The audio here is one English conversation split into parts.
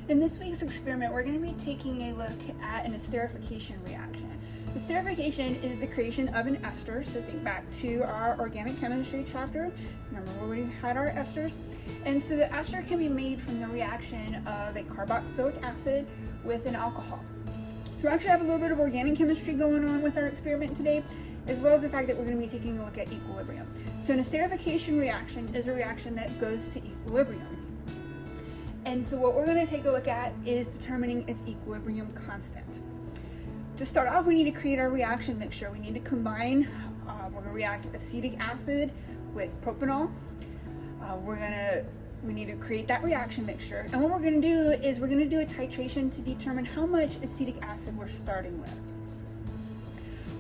In this week's experiment, we're going to be taking a look at an esterification reaction. Esterification is the creation of an ester, so think back to our organic chemistry chapter. Remember where we had our esters? And so the ester can be made from the reaction of a carboxylic acid with an alcohol. So we actually have a little bit of organic chemistry going on with our experiment today, as well as the fact that we're going to be taking a look at equilibrium. So an esterification reaction is a reaction that goes to equilibrium. And so what we're going to take a look at is determining its equilibrium constant. To start off, we need to create our reaction mixture. We need to combine, we're going to react acetic acid with propanol. We need to create that reaction mixture. And what we're going to do is we're going to do a titration to determine how much acetic acid we're starting with.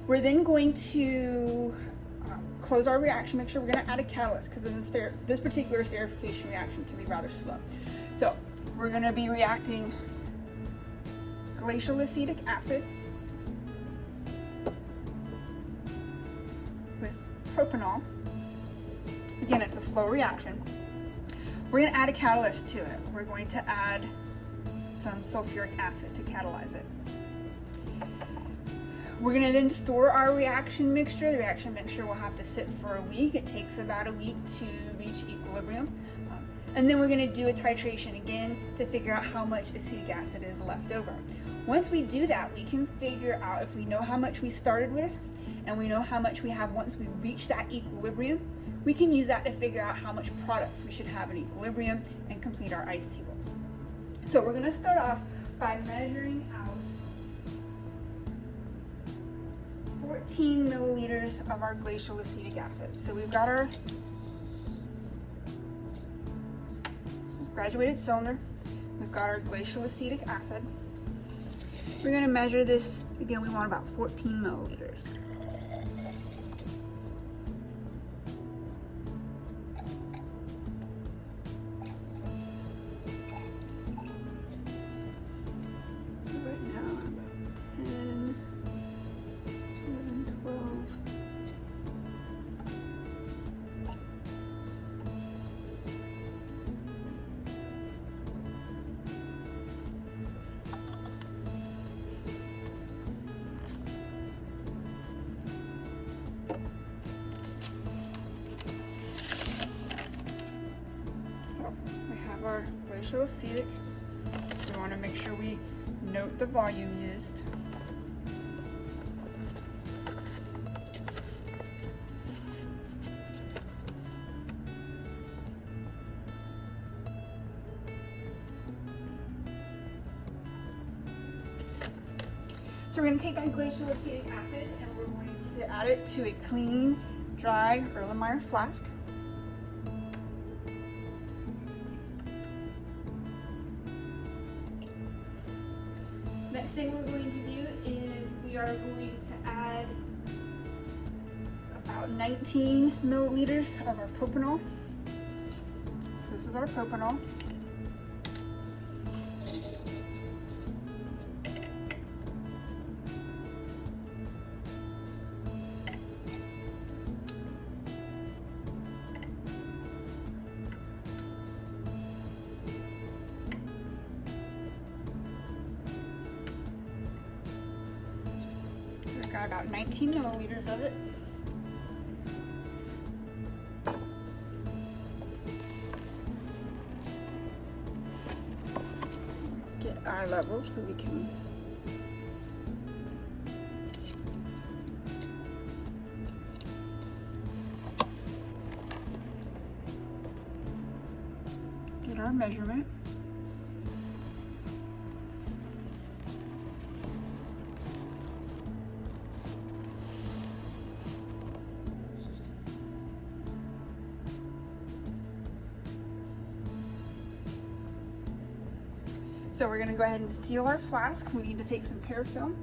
We're then going to close our reaction mixture. We're going to add a catalyst because this particular esterification reaction can be rather slow. So we're going to be reacting glacial acetic acid with propanol. Again, it's a slow reaction. We're going to add a catalyst to it. We're going to add some sulfuric acid to catalyze it. We're going to then store our reaction mixture. The reaction mixture will have to sit for a week. It takes about a week to reach equilibrium. And then we're going to do a titration again to figure out how much acetic acid is left over. Once we do that, we can figure out, if we know how much we started with and we know how much we have once we reach that equilibrium, we can use that to figure out how much products we should have in equilibrium and complete our ice tables. So we're going to start off by measuring out 14 milliliters of our glacial acetic acid. So we've got our graduated cylinder. We've got our glacial acetic acid. We're going to measure this, again, we want about 14 milliliters. So right now, about 10, 11, 12. Our glacial acetic. We want to make sure we note the volume used. So we're going to take that glacial acetic acid and we're going to add it to a clean, dry Erlenmeyer flask. Next thing we're going to do is we are going to add about 19 milliliters of our propanol. So this is our propanol. Got about 19 milliliters of it. Get eye levels so we can get our measurement. So we're going to go ahead and seal our flask. We need to take some parafilm.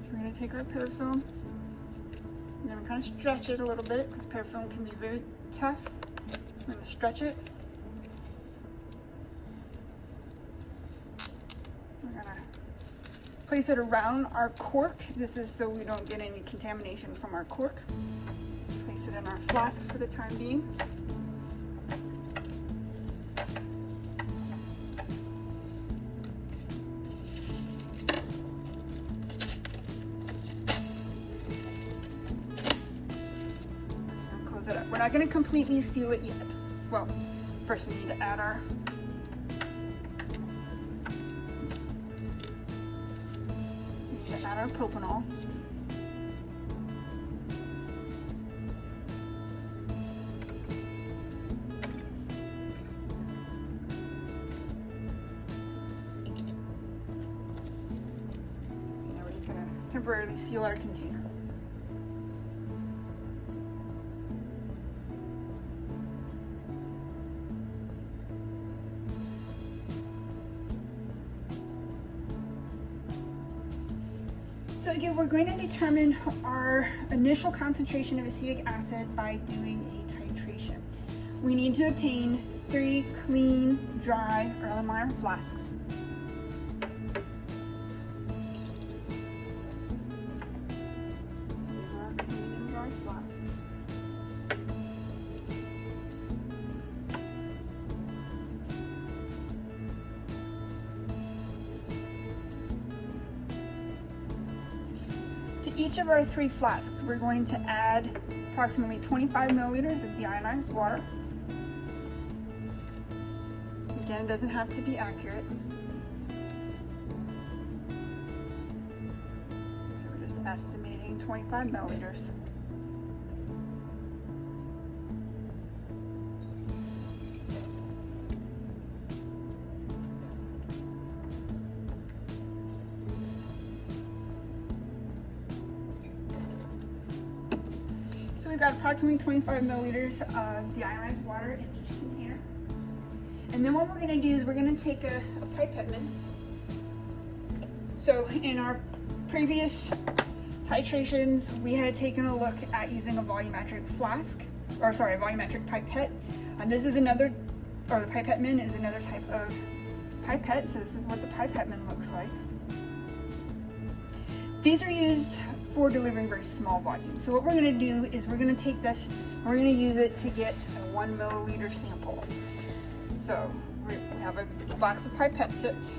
So we're going to take our parafilm. We're going to kind of stretch it a little bit because parafilm can be very tough. I'm going to stretch it. We're going to place it around our cork. This is so we don't get any contamination from our cork. it in our flask for the time being. Close it up. We're not going to completely seal it yet. Well, first we need to add our propanol. So now we're just going to temporarily seal our container. So again, we're going to determine our initial concentration of acetic acid by doing a titration. We need to obtain 3 clean, dry, Erlenmeyer flasks. So these are our clean and dry flasks. Each of our 3 flasks, we're going to add approximately 25 milliliters of deionized water. Again, it doesn't have to be accurate. So we're just estimating 25 milliliters. So we've got approximately 25 milliliters of deionized water in each container. And then what we're going to do is we're going to take a pipette min. So in our previous titrations, we had taken a look at using a volumetric volumetric pipette. And this is another, or the pipette min is another type of pipette. So this is what the pipette min looks like. These are used for delivering very small volumes. So what we're going to do is we're going to take this and we're going to use it to get a 1 milliliter sample. So we have a box of pipette tips.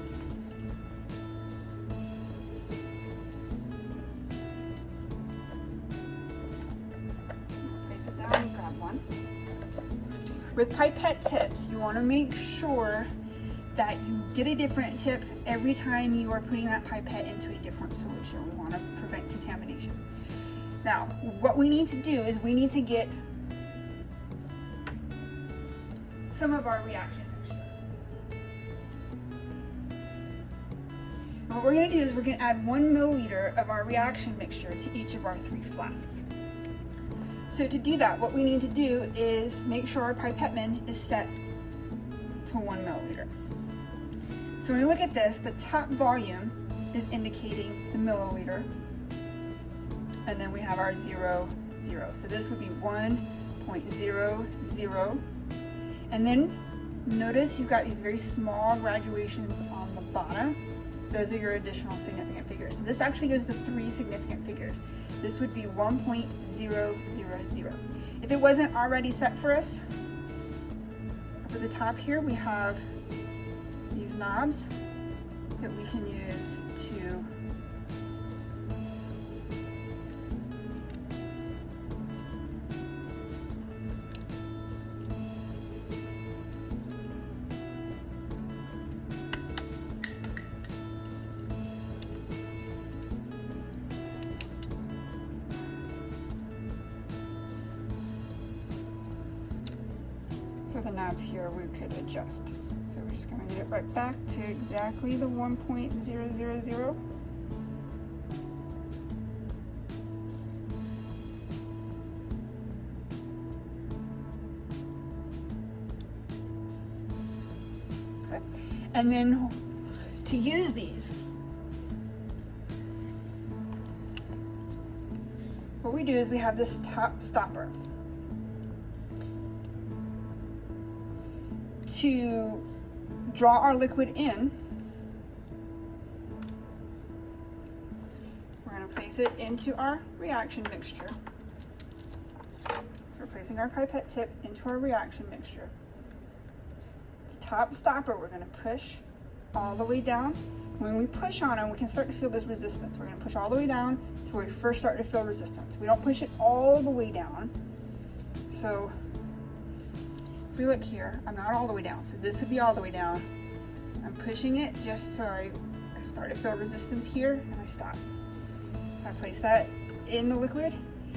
Place it down and grab one. With pipette tips, you want to make sure that you get a different tip every time you are putting that pipette into a different solution. We want to prevent contamination. Now, what we need to do is we need to get some of our reaction mixture. What we're going to do is we're going to add 1 milliliter of our reaction mixture to each of our 3 flasks. So to do that, what we need to do is make sure our pipette min is set to 1 milliliter. So when we look at this, the top volume is indicating the milliliter, and then we have our 0, 0. So this would be 1.00, and then notice you've got these very small graduations on the bottom. Those are your additional significant figures. So this actually goes to 3 significant figures. This would be 1.000. If it wasn't already set for us, up at the top here we have these knobs that we can use to so the knobs here we could adjust. So we're just going to get it right back to exactly the 1.000. Okay. And then to use these, what we do is we have this top stopper. To draw our liquid in, we're going to place it into our reaction mixture. placing our pipette tip into our reaction mixture. The top stopper, we're gonna push all the way down. When we push on it, we can start to feel this resistance. We're gonna push all the way down to where we first start to feel resistance. We don't push it all the way down. So if we look here, I'm not all the way down. So this would be all the way down. I'm pushing it just so I start to feel resistance here and I stop. So I place that in the liquid,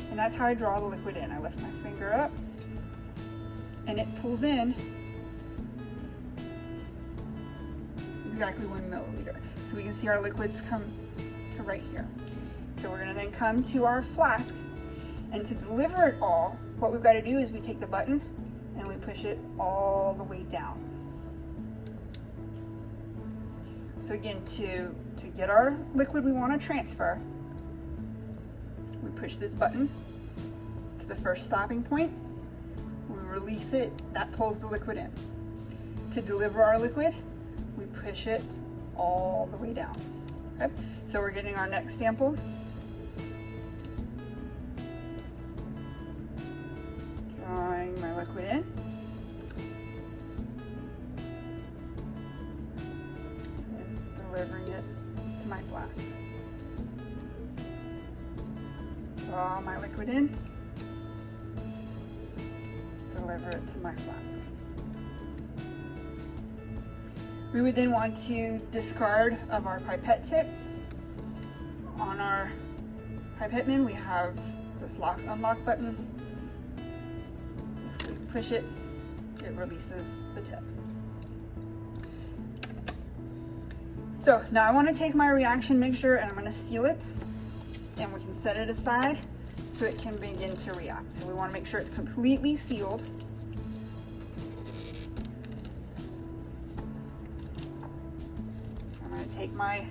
and that's how I draw the liquid in. I lift my finger up and it pulls in exactly 1 milliliter. So we can see our liquids come to right here. So we're gonna then come to our flask, and to deliver it all, what we've gotta do is we take the button and we push it all the way down. So again, to get our liquid we wanna transfer, we push this button to the first stopping point, we release it, that pulls the liquid in. To deliver our liquid, we push it all the way down. Okay, so we're getting our next sample. Drawing my liquid in. And delivering it to my flask. Draw my liquid in. Deliver it to my flask. We would then want to discard of our pipette tip. On our pipette bin, we have this lock unlock button. If we push it, it releases the tip. So now I want to take my reaction mixture and I'm going to seal it, and we can set it aside so it can begin to react. So we want to make sure it's completely sealed. Take my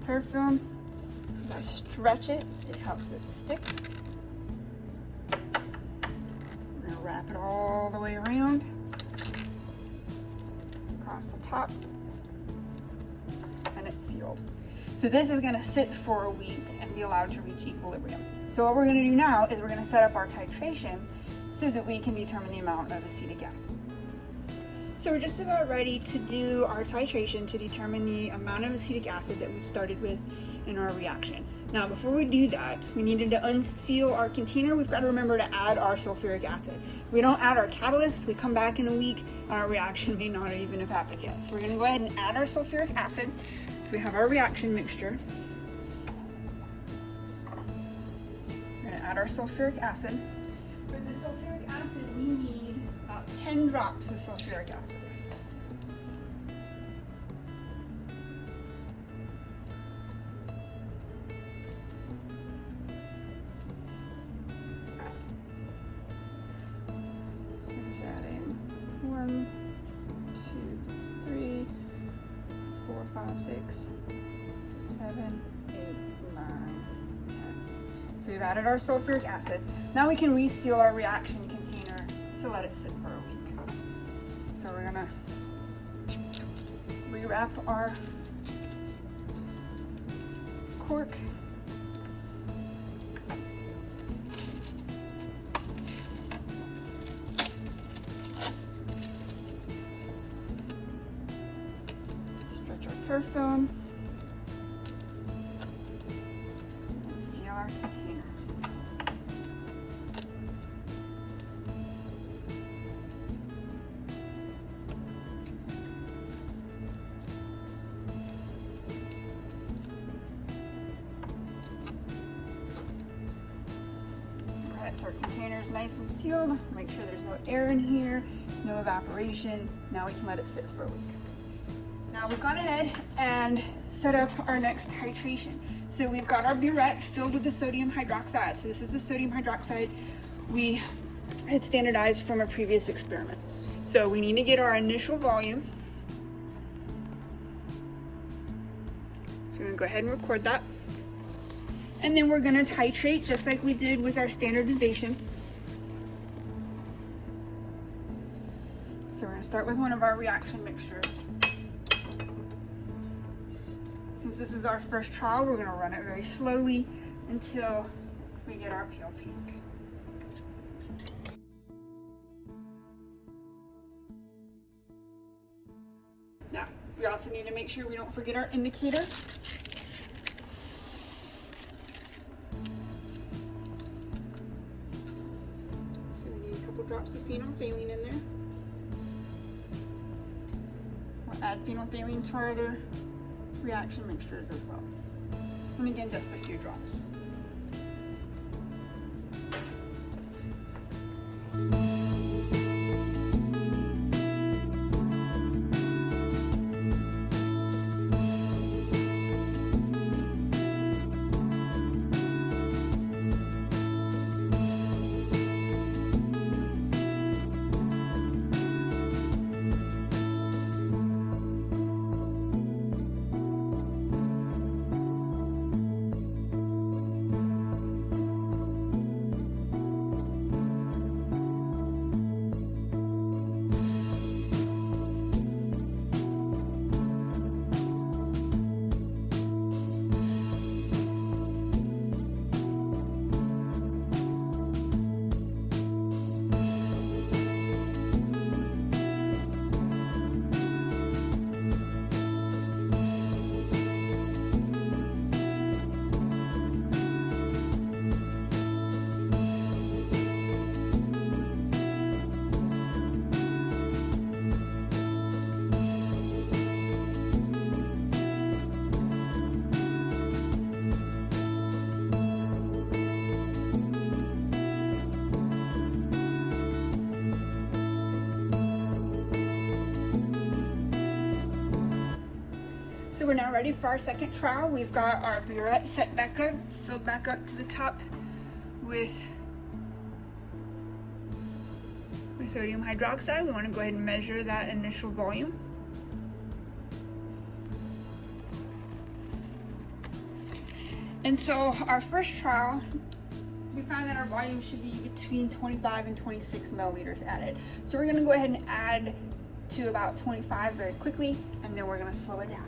perfume, as I stretch it, it helps it stick. I'm going to wrap it all the way around, across the top, and it's sealed. So this is going to sit for a week and be allowed to reach equilibrium. So what we're going to do now is we're going to set up our titration so that we can determine the amount of acetic acid. So we're just about ready to do our titration to determine the amount of acetic acid that we've started with in our reaction. Now, before we do that, we needed to unseal our container. We've got to remember to add our sulfuric acid. If we don't add our catalyst, we come back in a week, our reaction may not even have happened yet. So we're going to go ahead and add our sulfuric acid. So we have our reaction mixture. We're going to add our sulfuric acid. For the sulfuric acid, we need about 10 drops of sulfuric acid. So just adding 1, 2, 3, 4, 5, 6, 7, 8, 9, 10. So we've added our sulfuric acid. Now we can reseal our reaction container to let it sit for a week. So we're gonna rewrap our cork. Stretch our perfume and seal our container. So our container is nice and sealed. Make sure there's no air in here, no evaporation. Now we can let it sit for a week. Now we've gone ahead and set up our next titration. So we've got our burette filled with the sodium hydroxide. So this is the sodium hydroxide we had standardized from a previous experiment. So we need to get our initial volume. So we're gonna go ahead and record that. And then we're gonna titrate just like we did with our standardization. So we're gonna start with one of our reaction mixtures. Since this is our first trial, we're gonna run it very slowly until we get our pale pink. Now, we also need to make sure we don't forget our indicator. So we need a couple drops of phenolphthalein in there. We'll add phenolphthalein to our other reaction mixtures as well. And again, just a few drops. So we're now ready for our second trial. We've got our burette set back up, filled back up to the top with sodium hydroxide. We want to go ahead and measure that initial volume. And so our first trial, we found that our volume should be between 25 and 26 milliliters added. So we're going to go ahead and add to about 25 very quickly, and then we're going to slow it down.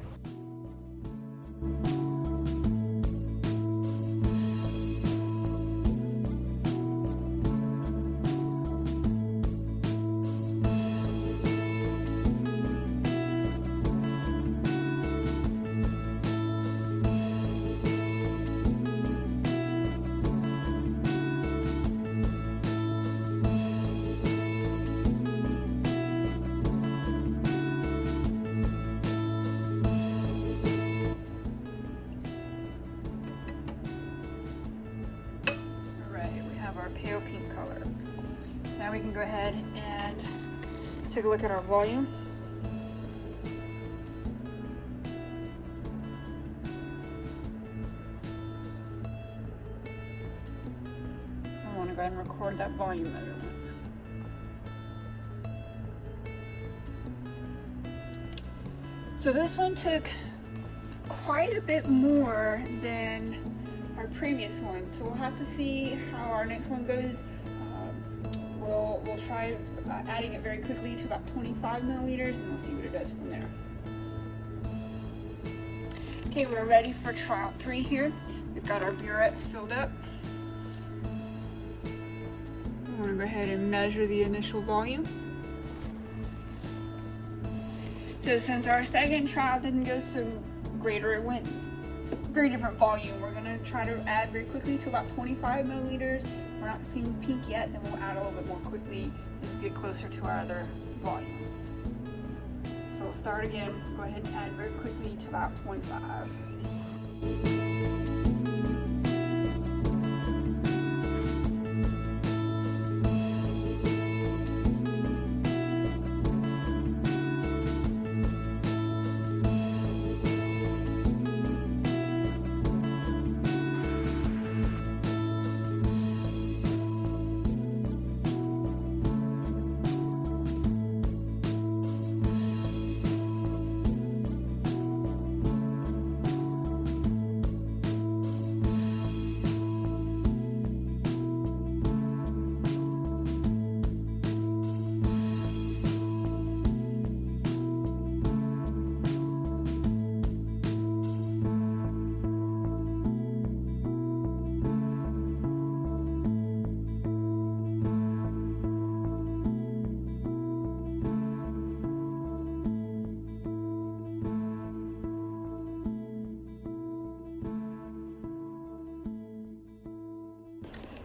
Our pale pink color. So now we can go ahead and take a look at our volume. I want to go ahead and record that volume measurement. So this one took quite a bit more than our previous one, so we'll have to see how our next one goes. We'll try adding it very quickly to about 25 milliliters, and we'll see what it does from there. Okay, we're ready for trial 3 here. We've got our burette filled up. I'm going to go ahead and measure the initial volume. So since our second trial didn't go so great, or it went very different volume, we're going to try to add very quickly to about 25 milliliters. If we're not seeing pink yet, then we'll add a little bit more quickly as we get closer to our other volume. So we'll start again, go ahead and add very quickly to about 25.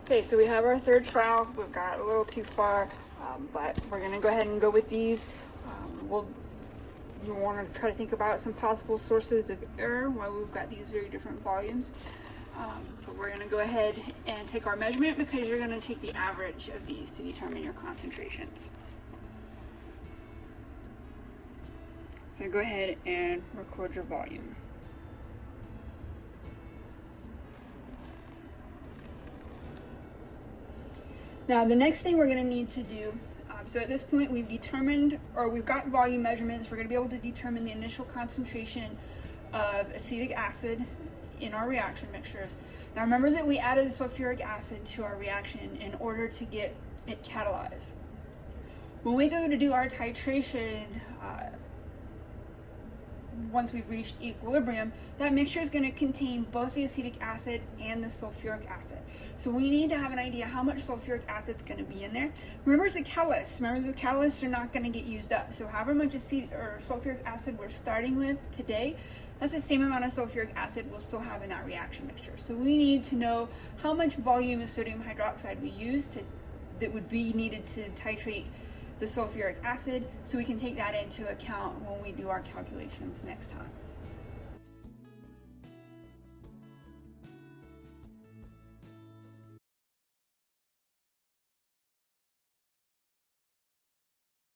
Okay, so we have our third trial. We've got a little too far, but we're gonna go ahead and go with these. You want to try to think about some possible sources of error while we've got these very different volumes. But we're gonna go ahead and take our measurement because you're gonna take the average of these to determine your concentrations. So go ahead and record your volume. Now the next thing we're going to need to do, so at this point we've determined, or we've got volume measurements, we're going to be able to determine the initial concentration of acetic acid in our reaction mixtures. Now remember that we added sulfuric acid to our reaction in order to get it catalyzed. When we go to do our titration, once we've reached equilibrium, that mixture is going to contain both the acetic acid and the sulfuric acid. So we need to have an idea how much sulfuric acid is going to be in there. Remember, it's a catalyst. Remember, the catalysts are not going to get used up. So however much acetic or sulfuric acid we're starting with today, that's the same amount of sulfuric acid we'll still have in that reaction mixture. So we need to know how much volume of sodium hydroxide we use that would be needed to titrate the sulfuric acid, so we can take that into account when we do our calculations next time.